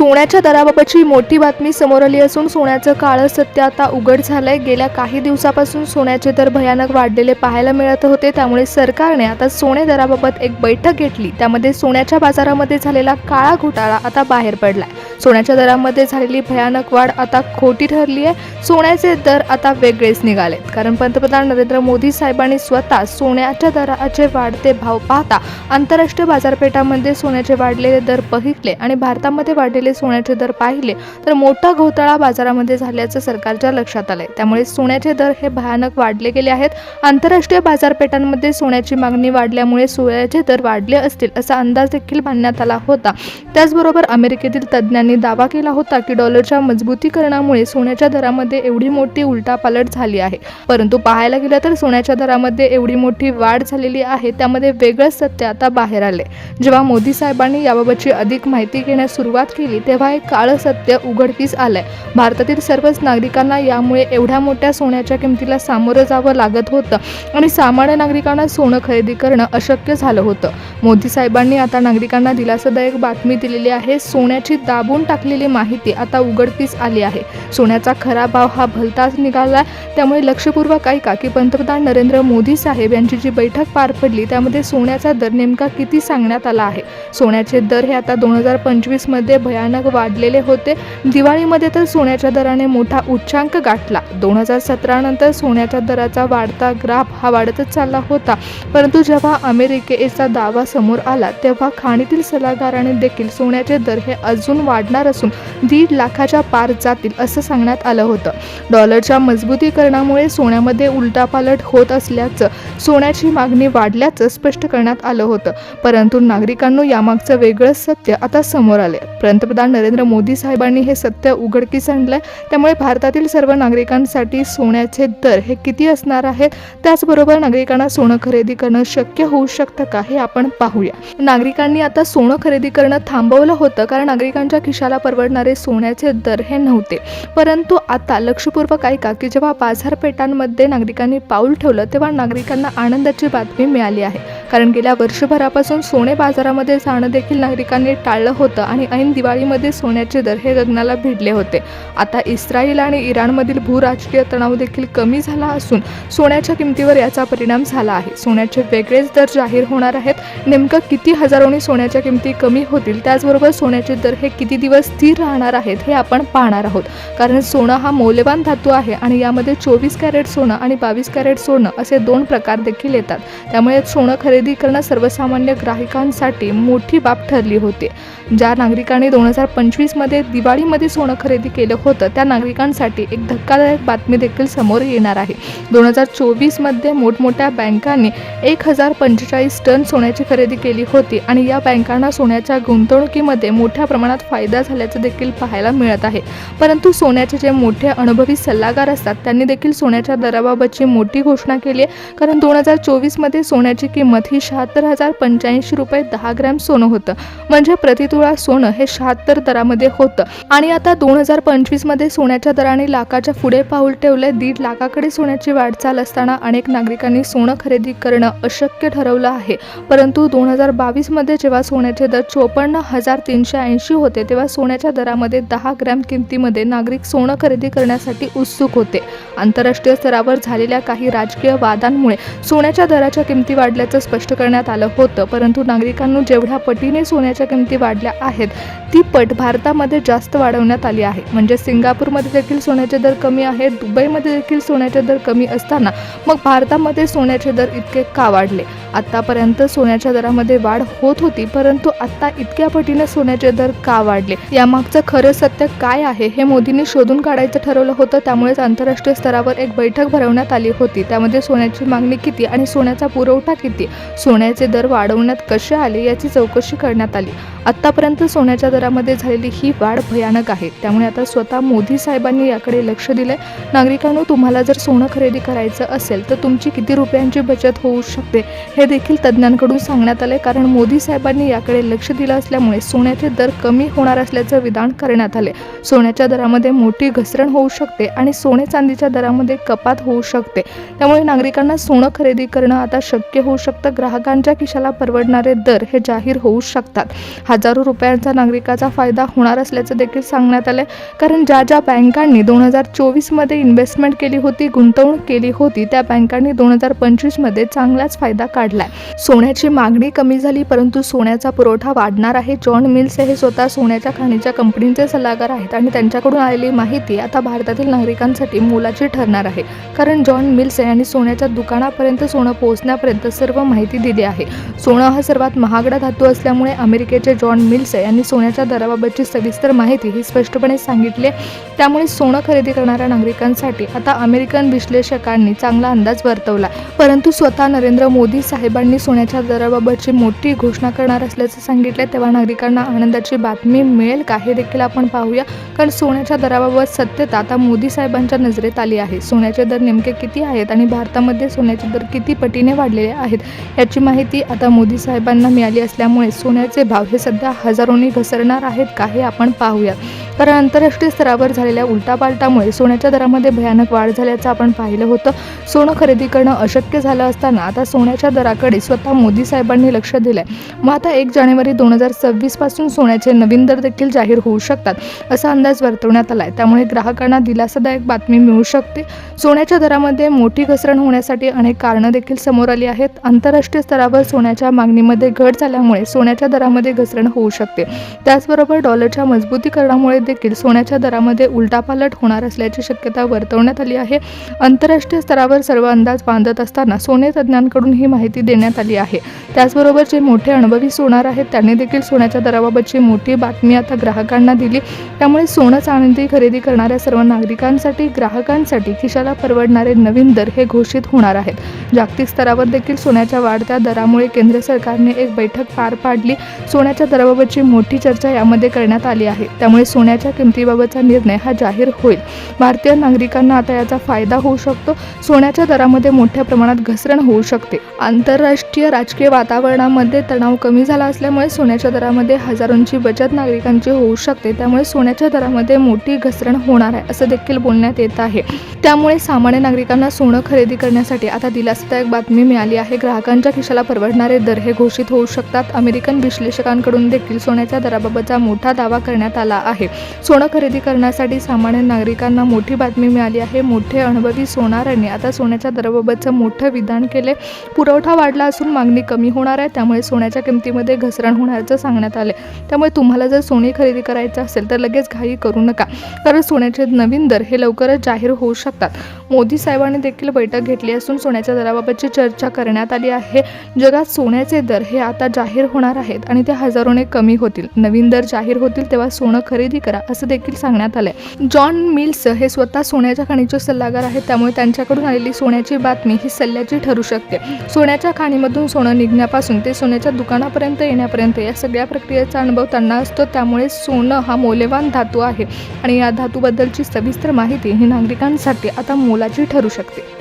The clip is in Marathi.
सोन्याच्या दराबाबतची मोठी बातमी समोर आली असून सोन्याचं काळं सत्य आता उघड झालंय। गेल्या काही दिवसापासून सोन्याचे दर भयानक वाढलेले पाहायला मिळत होते। त्यामुळे सरकारने आता सोने दराबाबत एक बैठक घेतली। त्यामध्ये सोन्याच्या बाजारामध्ये झालेला काळा घोटाळा आता बाहेर पडलाय। सोन्याच्या दरामध्ये झालेली भयानक वाढ आता खोटी ठरली आहे। सोन्याचे दर आता वेगळेच निघालेत, कारण पंतप्रधान नरेंद्र मोदी साहेबांनी स्वतः सोन्याच्या दराचे वाढते भाव पाहता आंतरराष्ट्रीय बाजारपेठांमध्ये सोन्याचे वाढलेले दर बघितले आणि भारतामध्ये वाढलेले सोन्याचे दर पाहिले तर मोठा घोटाळा बाजारामध्ये झाल्याचं सरकारच्या लक्षात आलंय। त्यामुळे सोन्याचे दर हे भयानक वाढले गेले आहेत। आंतरराष्ट्रीय बाजारपेठांमध्ये सोन्याची मागणी वाढल्यामुळे सोन्याचे दर वाढले असतील असा अंदाज देखील बांधण्यात आला होता। त्याचबरोबर अमेरिकेतील तज्ज्ञांनी दावा केला होता की डॉलरच्या मजबूतीकरणामुळे सोन्याच्या दरामध्ये एवढी मोठी उलटापालट झाली आहे। परंतु पाहायला गेलं तर सोन्याच्या दरामध्ये एवढी मोठी वाढ झालेली आहे, त्यामध्ये वेगळंच सत्य आता बाहेर आले। जेव्हा मोदी साहेबांनी याबाबतची अधिक माहिती घेण्यास सुरुवात केली तेव्हा एक काळं सत्य उघडकीस आलंय। भारतातील सर्वच नागरिकांना यामुळे एवढ्या मोठ्या सोन्याच्या किमतीला सामोरं जावं लागत होतं आणि सामान्य नागरिकांना सोनं खरेदी करणं अशक्य झालं होतं। मोदी साहेबांनी आता नागरिकांना दिलासादायक बातमी दिलेली आहे। सोन्याची दाबून टाकलेली माहिती आता उघडकीस आली आहे। सोन्याचा खरा भाव हा भलताच निघाला। त्यामुळे लक्षपूर्वक ऐका की पंतप्रधान नरेंद्र मोदी साहेब यांची जी बैठक पार पडली त्यामध्ये सोन्याचा दर नेमका किती सांगण्यात आला आहे। सोन्याचे दर हे आता 2025 मध्ये भयानक वाढलेले होते। दिवाळीमध्ये तर सोन्याच्या दराने मोठा उच्चांक गाठला। 2017 नंतर सोन्याच्या दराचा वाढता ग्राफ हा वाढतच चालला होता, परंतु जेव्हा अमेरिकेचा दावा समोर आला तेव्हा खाणीतील सल्लागाराने देखील सोन्याचे दर हे अजून वाढणार असून 1.5 लाखाच्या पार जातील असं सांगण्यात आलं होतं। डॉलरच्या मजबूतीकरणामुळे सोन्यामध्ये उलटापालट होत असल्याचं, सोन्याची मागणी वाढल्याचं स्पष्ट करण्यात आलं होतं, परंतु नागरिकांना यामागचं वेगळंच सत्य आता समोर आले। पंतप्रधान नरेंद्र मोदी साहेबांनी हे सत्य उघडकीस आणलंय। त्यामुळे भारतातील सर्व नागरिकांसाठी सोन्याचे दर हे किती असणार आहेत, त्याचबरोबर नागरिकांना सोनं खरेदी करणं शक्य होऊ शकतं का हे आपण पाहूया। नागरिकांनी आता सोनं खरेदी करणं थांबवलं होतं, कारण नागरिकांच्या खिशाला परवडणारे सोन्याचे दर हे नव्हते। परंतु आता लक्षपूर्वक ऐका की जेव्हा बाजारपेठांमध्ये नागरिकांनी पाऊल ठेवलं तेव्हा नागरिकांना आनंदाची बातमी मिळाली आहे, कारण गेल्या वर्षभरापासून सोने बाजारामध्ये जाणं देखील नागरिकांनी टाळलं होतं आणि ऐन दिवाळीमध्ये सोन्याचे दर हे गगनाला भिडले होते। आता इस्रायल आणि इराणमधील भूराजकीय तणाव देखील कमी झाला असून सोन्याच्या किमतीवर याचा परिणाम झाला आहे। सोन्याचे वेगळेच दर जाहीर होणार आहेत। नेमकं किती हजारोंनी सोन्याच्या किमती कमी होतील, त्याचबरोबर सोन्याचे दर हे किती दिवस स्थिर राहणार आहेत हे आपण पाहणार आहोत, कारण सोनं हा मौल्यवान धातू आहे आणि यामध्ये 24 कॅरेट सोनं आणि 22 कॅरेट सोनं असे 2 प्रकार देखील येतात। त्यामुळे सोनं खरेदी करणं सर्वसामान्य ग्राहकांसाठी मोठी बाब ठरली होती। ज्या नागरिकांनी 2025 मध्ये दिवाळीमध्ये सोनं खरेदी केलं होतं त्या नागरिकांसाठी एक धक्कादायक बातमी देखील समोर येणार आहे। 2024 मध्ये मोठमोठ्या बँकांनी 1045 टन सोन्याची खरेदी केली होती आणि या बँकांना सोन्याच्या गुंतवणुकीमध्ये मोठ्या प्रमाणात फायदा झाल्याचं देखील पाहायला मिळत आहे। परंतु सोन्याचे जे मोठे अनुभवी सल्लागार असतात त्यांनी देखील सोन्याच्या दराबाबतची मोठी घोषणा केली आहे, कारण 2024 मध्ये सोन्याची किंमत ही 76,085 रुपये 10 ग्रॅम सोनं होतं, म्हणजे प्रतितोळा सोनं हे 76 दरामध्ये होतं आणि आता 2025 मध्ये सोन्याच्या दराने लाखाच्या पुढे पाऊल ठेवले। 1.5 लाखाकडे सोन्याची वाटचाल असताना अनेक नागरिकांनी सोनं खरेदी करणं अशक्य ठरवलं आहे। परंतु 2022 मध्ये जेव्हा सोन्याचे दर 54,380 होते तेव्हा सोन्याच्या दरामध्ये 10 ग्रॅम किमतीमध्ये नागरिक सोनं खरेदी करण्यासाठी उत्सुक होते। आंतरराष्ट्रीय स्तरावर झालेल्या काही राजकीय वादांमुळे सोन्याच्या दराच्या किमती वाढल्याचं स्पष्ट करण्यात आलं होतं, परंतु नागरिकांना जेवढ्या पटीने सोन्याच्या किमती वाढल्या आहेत ती पट भारतामध्ये जास्त वाढवण्यात आली आहे। म्हणजे सिंगापूरमध्ये देखील सोन्याचे दर कमी आहेत, दुबईमध्ये देखील सोन्याचे दर कमी असताना मग भारतामध्ये सोन्याचे दर इतके का वाढले? आतापर्यंत सोन्याच्या दरामध्ये वाढ होत होती, परंतु आता इतक्या पटीने सोन्याचे दर का वाढले? यामागचं खरं सत्य काय आहे हे मोदींनी शोधून काढायचं ठरवलं होतं। त्यामुळेच आंतरराष्ट्रीय स्तरावर एक बैठक भरवण्यात आली होती। त्यामध्ये सोन्याची मागणी किती आणि सोन्याचा पुरवठा किती, सोन्याचे दर वाढवण्यात कसे आले याची चौकशी करण्यात आली। आतापर्यंत सोन्याच्या दरामध्ये झालेली ही वाढ भयानक आहे। त्यामुळे आता स्वतः मोदी साहेबांनी याकडे लक्ष दिले। नागरिकांनो, तुम्हाला जर सोनं खरेदी करायचं असेल तर तुमची किती रुपयांची बचत होऊ शकते हे देखील तज्ज्ञांकडून सांगण्यात आले, कारण मोदी साहेबांनी याकडे लक्ष दिलं असल्यामुळे सोन्याचे दर कमी होणार असल्याचं विधान करण्यात आले। सोन्याच्या दरामध्ये मोठी घसरण होऊ शकते आणि सोने चांदीच्या दरामध्ये कपात होऊ शकते। त्यामुळे नागरिकांना सोनं खरेदी करणं आता शक्य होऊ शकतं। ग्राहकांच्या खिशाला परवडणारे दर हे जाहीर होऊ शकतात। हजारो रुपयांचा नागरिकाचा फायदा होणार असल्याचं देखील सांगण्यात आलं आहे. कारण ज्या बँकांनी 2024मध्ये इन्व्हेस्टमेंट केली होती, गुंतवणूक केली होती, त्या बँकांनी 2025मध्ये चांगलाच फायदा काढला आहे. सोन्याची मागणी कमी झाली परंतु सोन्याचा पुरवठा वाढणार आहे. जॉन मिल्स हे स्वतः सोन्याच्या खाणीच्या कंपनीचे सल्लागार आहेत आणि त्यांच्याकडून आलेली माहिती आता भारतातील नागरिकांसाठी मोलाची ठरणार आहे. कारण जॉन मिल्स यांनी सोन्याच्या दुकानापर्यंत सोनं पोहोचण्यापर्यंत सर्व माहिती दिली आहे. सोनं हा सर्वात महागडा धातू असल्यामुळे अमेरिकेचे जॉन मिल्स यांनी सोन्याच्या दराबाबतची सविस्तर माहिती ही स्पष्टपणे सांगितली. त्यामुळे सोनं खरेदी करणाऱ्या नागरिकांसाठी आता अमेरिकन विश्लेषकांनी चांगला अंदाज वर्तवला. परंतु स्वतः नरेंद्र मोदी साहेबांनी सोन्याच्या दराबाबतची मोठी घोषणा करणार असल्याचं सांगितलं. तेव्हा नागरिकांना आनंदाची बातमी मिळेल का हे देखील आपण पाहूया. कारण सोन्याच्या दराबाबत सत्यता आता मोदी साहेबांच्या नजरेत आली आहे. सोन्याचे दर नेमके किती आहेत आणि भारतामध्ये सोन्याचे दर किती पटीने वाढलेले आहेत याची माहिती आता मोदी साहेबांना मिळाली असल्यामुळे सोन्याचे भाव हे सध्या हजारोंनी घसरणार आहेत का हे आपण पाहूया. कारण आंतरराष्ट्रीय स्तरावर झालेल्या उलटापालटामुळे सोन्याच्या दरामध्ये भयानक वाढ झाल्याचं आपण पाहिलं होतं. सोनं खरेदी करणं अशक्य झालं असताना आता सोन्याच्या दराकडे स्वतः मोदी साहेबांनी लक्ष दिलंय. मग आता 1 जानेवारी 2026 पासून सोन्याचे नवीन दर देखील जाहीर होऊ शकतात असा अंदाज वर्तवण्यात आलाय. त्यामुळे ग्राहकांना दिलासादायक बातमी मिळू शकते. सोन्याच्या दरामध्ये मोठी घसरण होण्यासाठी अनेक कारणं देखील समोर आली आहेत. आंतरराष्ट्रीय स्तरावर सोन्याच्या मागणीमध्ये घट झाल्यामुळे सोन्याच्या दरामध्ये घसरण होऊ शकते. त्याचबरोबर डॉलरच्या मजबूतीकरणामुळे देखील सोन्याच्या दरामध्ये उलटापालट होणार असल्याची शक्यता वर्तवण्यात आली आहे. आंतरराष्ट्रीय स्तरावर सर्व अंदाज बांधत असताना सोने तज्ज्ञांकडून ही माहिती देण्यात आली आहे. त्याचबरोबर जे मोठे अनुभवी सोनार आहेत त्यांनी देखील सोन्याच्या दराबाबतची मोठी बातमी आता ग्राहकांना दिली. त्यामुळे सोनं चांदी खरेदी करणाऱ्या सर्व नागरिकांसाठी, ग्राहकांसाठी खिशाला परवडणारे नवीन दर हे घोषित होणार आहेत. जागतिक स्तरावर देखील सोन्याच्या वाढत्या दरामुळे केंद्र सरकारने एक बैठक पार पाडली. सोन्याच्या दराबाबतची मोठी चर्चा यामध्ये करण्यात आली आहे. त्यामुळे सोन्याच्या किमतीबाबतचा निर्णय हा जाहीर होईल. भारतीय नागरिकांना आता याचा फायदा होऊ शकतो. सोन्याच्या दरामध्ये मोठ्या प्रमाणात घसरण होऊ शकते. आंतरराष्ट्रीय राजकीय वातावरणामध्ये तणाव कमी झाला असल्यामुळे सोन्याच्या दरामध्ये हजारोंची बचत नागरिकांची होऊ शकते. त्यामुळे सोन्याच्या दरामध्ये मोठी घसरण होणार आहे असं देखील बोलण्यात येत आहे. त्यामुळे सामान्य नागरिकांना सोनं खरेदी करण्यासाठी आता दिलासादायक बातमी मिळाली आहे. ग्राहकांच्या खिशाला परवडणारे दर हे घोषित होऊ शकतात. अमेरिकन विश्लेषकांकडून देखील सोन्याच्या दराबाबतचा मोठा दावा करण्यात आला आहे. सोनं खरेदी करण्यासाठी सामान्य नागरिकांना मोठी बातमी मिळाली आहे. मोठे अनुभवी सोनारांनी आता सोन्याच्या दराबाबतचं मोठं विधान केले. पुरवठा वाढला असून मागणी कमी होणार आहे. त्यामुळे सोन्याच्या किमतीमध्ये घसरण होण्याचं सांगण्यात आले. त्यामुळे तुम्हाला जर सोने खरेदी करायचं असेल तर लगेच घाई करू नका. कारण सोन्याचे नवीन दर हे लवकरच जाहीर होऊ शकतात. मोदी साहेबांनी देखील बैठक घेतली असून सोन्याच्या दराबाबतची चर्चा करण्यात आली आहे. जगात सोन्याचे दर हे आता जाहीर होणार आहेत आणि ते हजारोने कमी होतील. नवीन दर जाहीर होतील तेव्हा सोनं खरेदी करा असं देखील सांगण्यात आलंय. जॉन मिल्स हे स्वतः सोन्याच्या खाणीचे सल्लागार आहेत. त्यामुळे त्यांच्याकडून आलेली सोन्याची बातमी ही सल्ल्याची ठरू शकते. सोन्याच्या खाणीमधून सोनं निघण्यापासून ते सोन्याच्या दुकानापर्यंत येण्यापर्यंत या सगळ्या प्रक्रियेचा अनुभव त्यांना असतो. त्यामुळे सोनं हा मौल्यवान धातू आहे आणि या धातूबद्दलची सविस्तर माहिती ही नागरिकांसाठी आता मोलाची ठरू शकते.